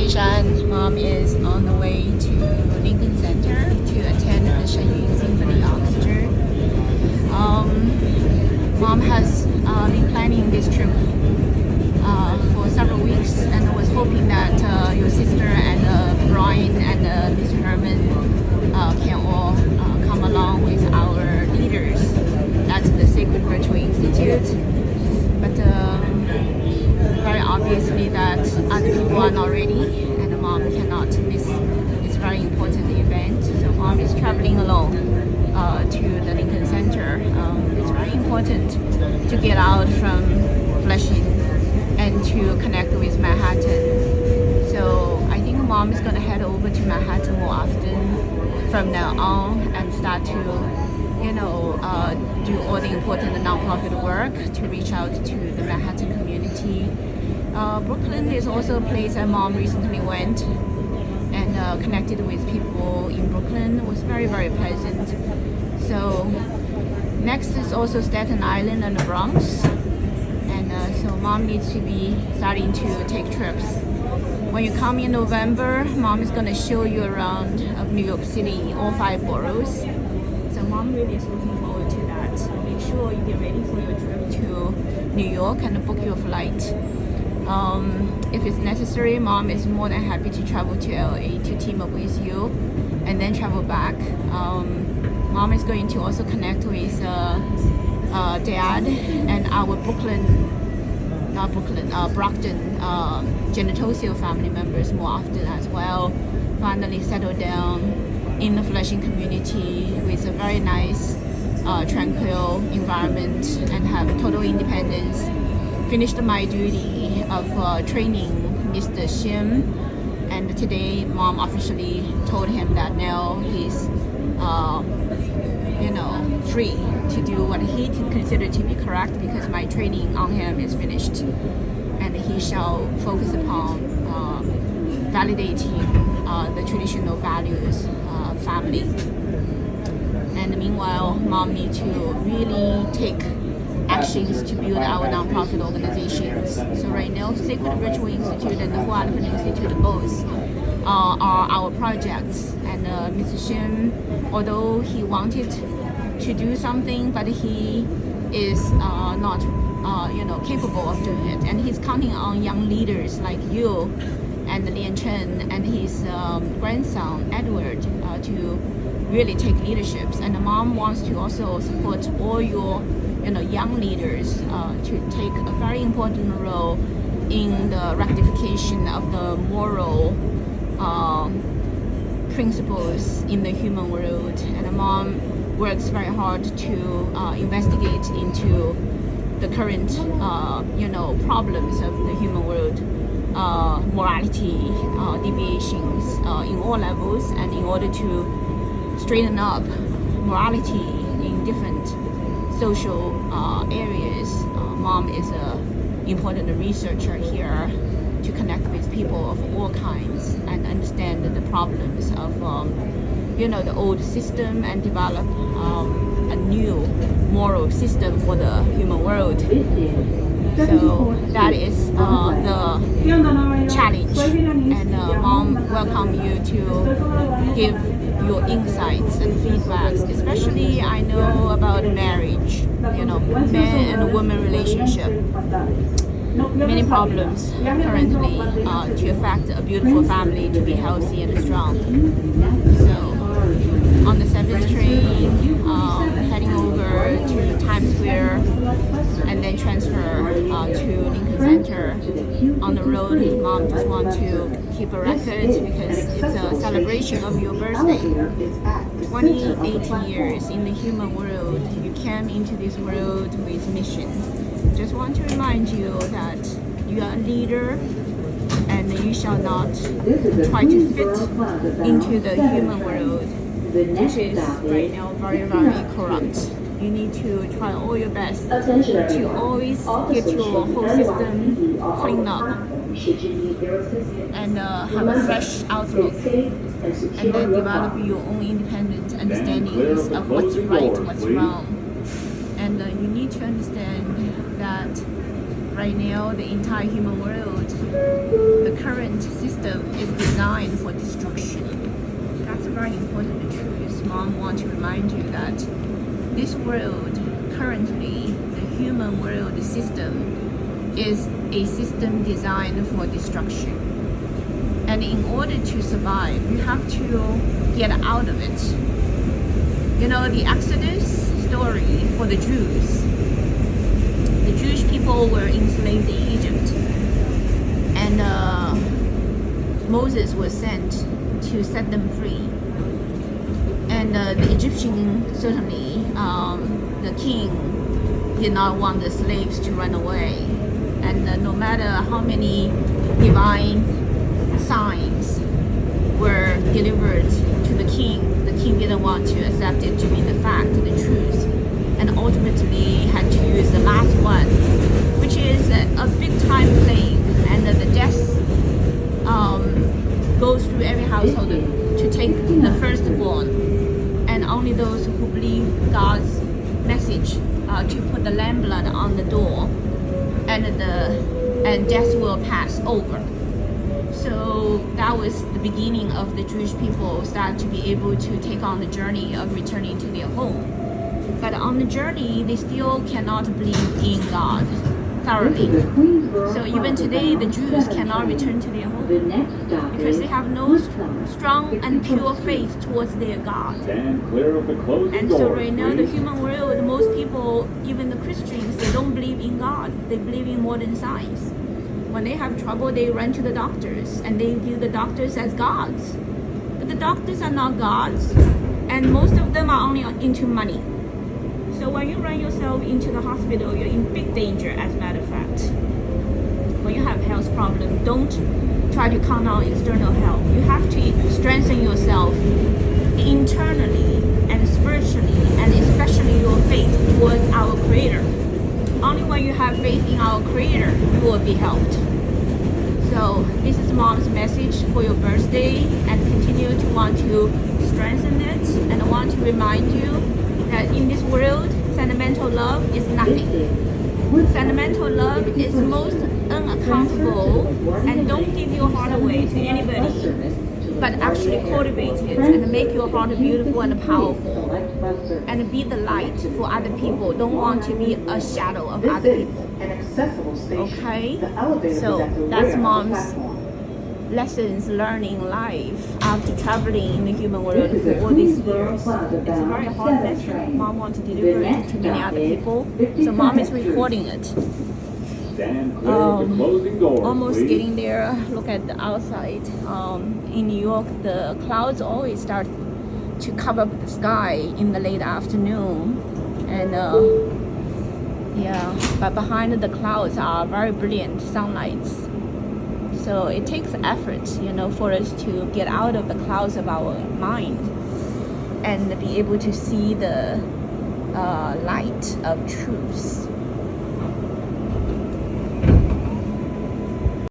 Shen. Mom is on the way to Lincoln Center to attend the Shen Symphony Orchestra. Mom has been planning this trip for several weeks, and was hoping that your sister and Brian and Mr. Herman can all come along with our leaders at the Sacred Virtual Institute. But very obviously that other people are not ready, and Mom cannot miss this very important event. So Mom is traveling alone to the Lincoln Center. It's very important to get out from Flushing and to connect with Manhattan. So I think Mom is going to head over to Manhattan more often from now on and start to do all the important nonprofit work to reach out to the Manhattan community. Brooklyn is also a place that Mom recently went and connected with people in Brooklyn. It was very, very pleasant. So next is also Staten Island and the Bronx. And so Mom needs to be starting to take trips. When you come in November, Mom is going to show you around of New York City, all 5 boroughs. So Mom really is looking forward to that. Make sure you get ready for your trip to New York and book your flight. If it's necessary, Mom is more than happy to travel to LA to team up with you and then travel back. Mom is going to also connect with Dad and our Brockton Genitosio family members more often as well. Finally settle down in the Flushing community with a very nice, tranquil environment and have total independence. Finished my duty of training Mr. Shen, and today Mom officially told him that now he's free to do what he considered to be correct, because my training on him is finished, and he shall focus upon validating the traditional values of family. And meanwhile, Mom needs to really take actions to build our nonprofit organizations. So right now, Sacred Virtual Institute and the Four Elephant Institute both are our projects. And Mr. Shen, although he wanted to do something, but he is not capable of doing it. And he's counting on young leaders like you and Lian Chen and his grandson Edward to really take leaderships. And the Mom wants to also support all your young leaders to take a very important role in the rectification of the moral principles in the human world. And the Mom works very hard to investigate into the current problems of the human world, morality deviations in all levels, and in order to straighten up morality in different social areas, Mom is an important researcher here to connect with people of all kinds and understand the problems of the old system and develop a new moral system for the human world. So that is the challenge, and Mom welcome you to give your insights and feedbacks. Especially I know about marriage, man and woman relationship. Many problems currently to affect a beautiful family to be healthy and strong. So on the 7th train, heading over to Times Square and then transfer to Lincoln Center. On the road, Mom just want to keep a record because it's a celebration of your birthday. 28 years in the human world. You came into this world with mission. Just want to remind you that you are a leader, and you shall not try to fit into the human world, which is right now very, very corrupt. You need to try all your best to always get your whole system cleaned up and have a fresh outlook, and then develop your own independent understandings of what's right, what's wrong. And you need to understand that right now, the entire human world, the current system is designed for destruction. That's a very important truth. Mom wants to remind you that this world, currently, the human world system is a system designed for destruction. And in order to survive, you have to get out of it. You know, the Exodus story for the Jews. The Jewish people were enslaved in Egypt. And Moses was sent to set them free. And the Egyptian, certainly, the king did not want the slaves to run away. And no matter how many divine signs were delivered to the king didn't want to accept it to be the fact, the truth, and ultimately had to use the last one, which is a big time plague, and the death goes through every household to take the firstborn, and only those who believe God's message to put the lamb blood on the door, and death will pass over. So that was the beginning of the Jewish people start to be able to take on the journey of returning to their home. But on the journey, they still cannot believe in God thoroughly. So even today, the Jews cannot return to their home because they have no strong and pure faith towards their God. And so right now, the human world, most people, even the Christians, they don't believe in God. They believe in modern science. When they have trouble, they run to the doctors and they view the doctors as gods. But the doctors are not gods, and most of them are only into money. So when you run yourself into the hospital, you're in big danger, as a matter of fact. When you have health problems, don't try to count on external help. You have to strengthen yourself internally and spiritually, and especially your faith towards our Creator. Only when you have faith in our Creator, you will be helped. So this is Mom's message for your birthday, and continue to want to strengthen it, and I want to remind you that in this world, sentimental love is nothing. Sentimental love is most unaccountable, and don't give your heart away to anybody, but actually cultivate it and make your heart beautiful and powerful, and be the light for other people. Don't want to be a shadow of other people. Okay? So that's Mom's lessons learning life after traveling in the human world for all these years. It's a very hard lesson. Mom wants to deliver it to many other people. So Mom is recording it. Almost getting there. Look at the outside. In New York, the clouds always start to cover up the sky in the late afternoon, and but behind the clouds are very brilliant sunlights. So it takes effort, for us to get out of the clouds of our mind and be able to see the light of truth.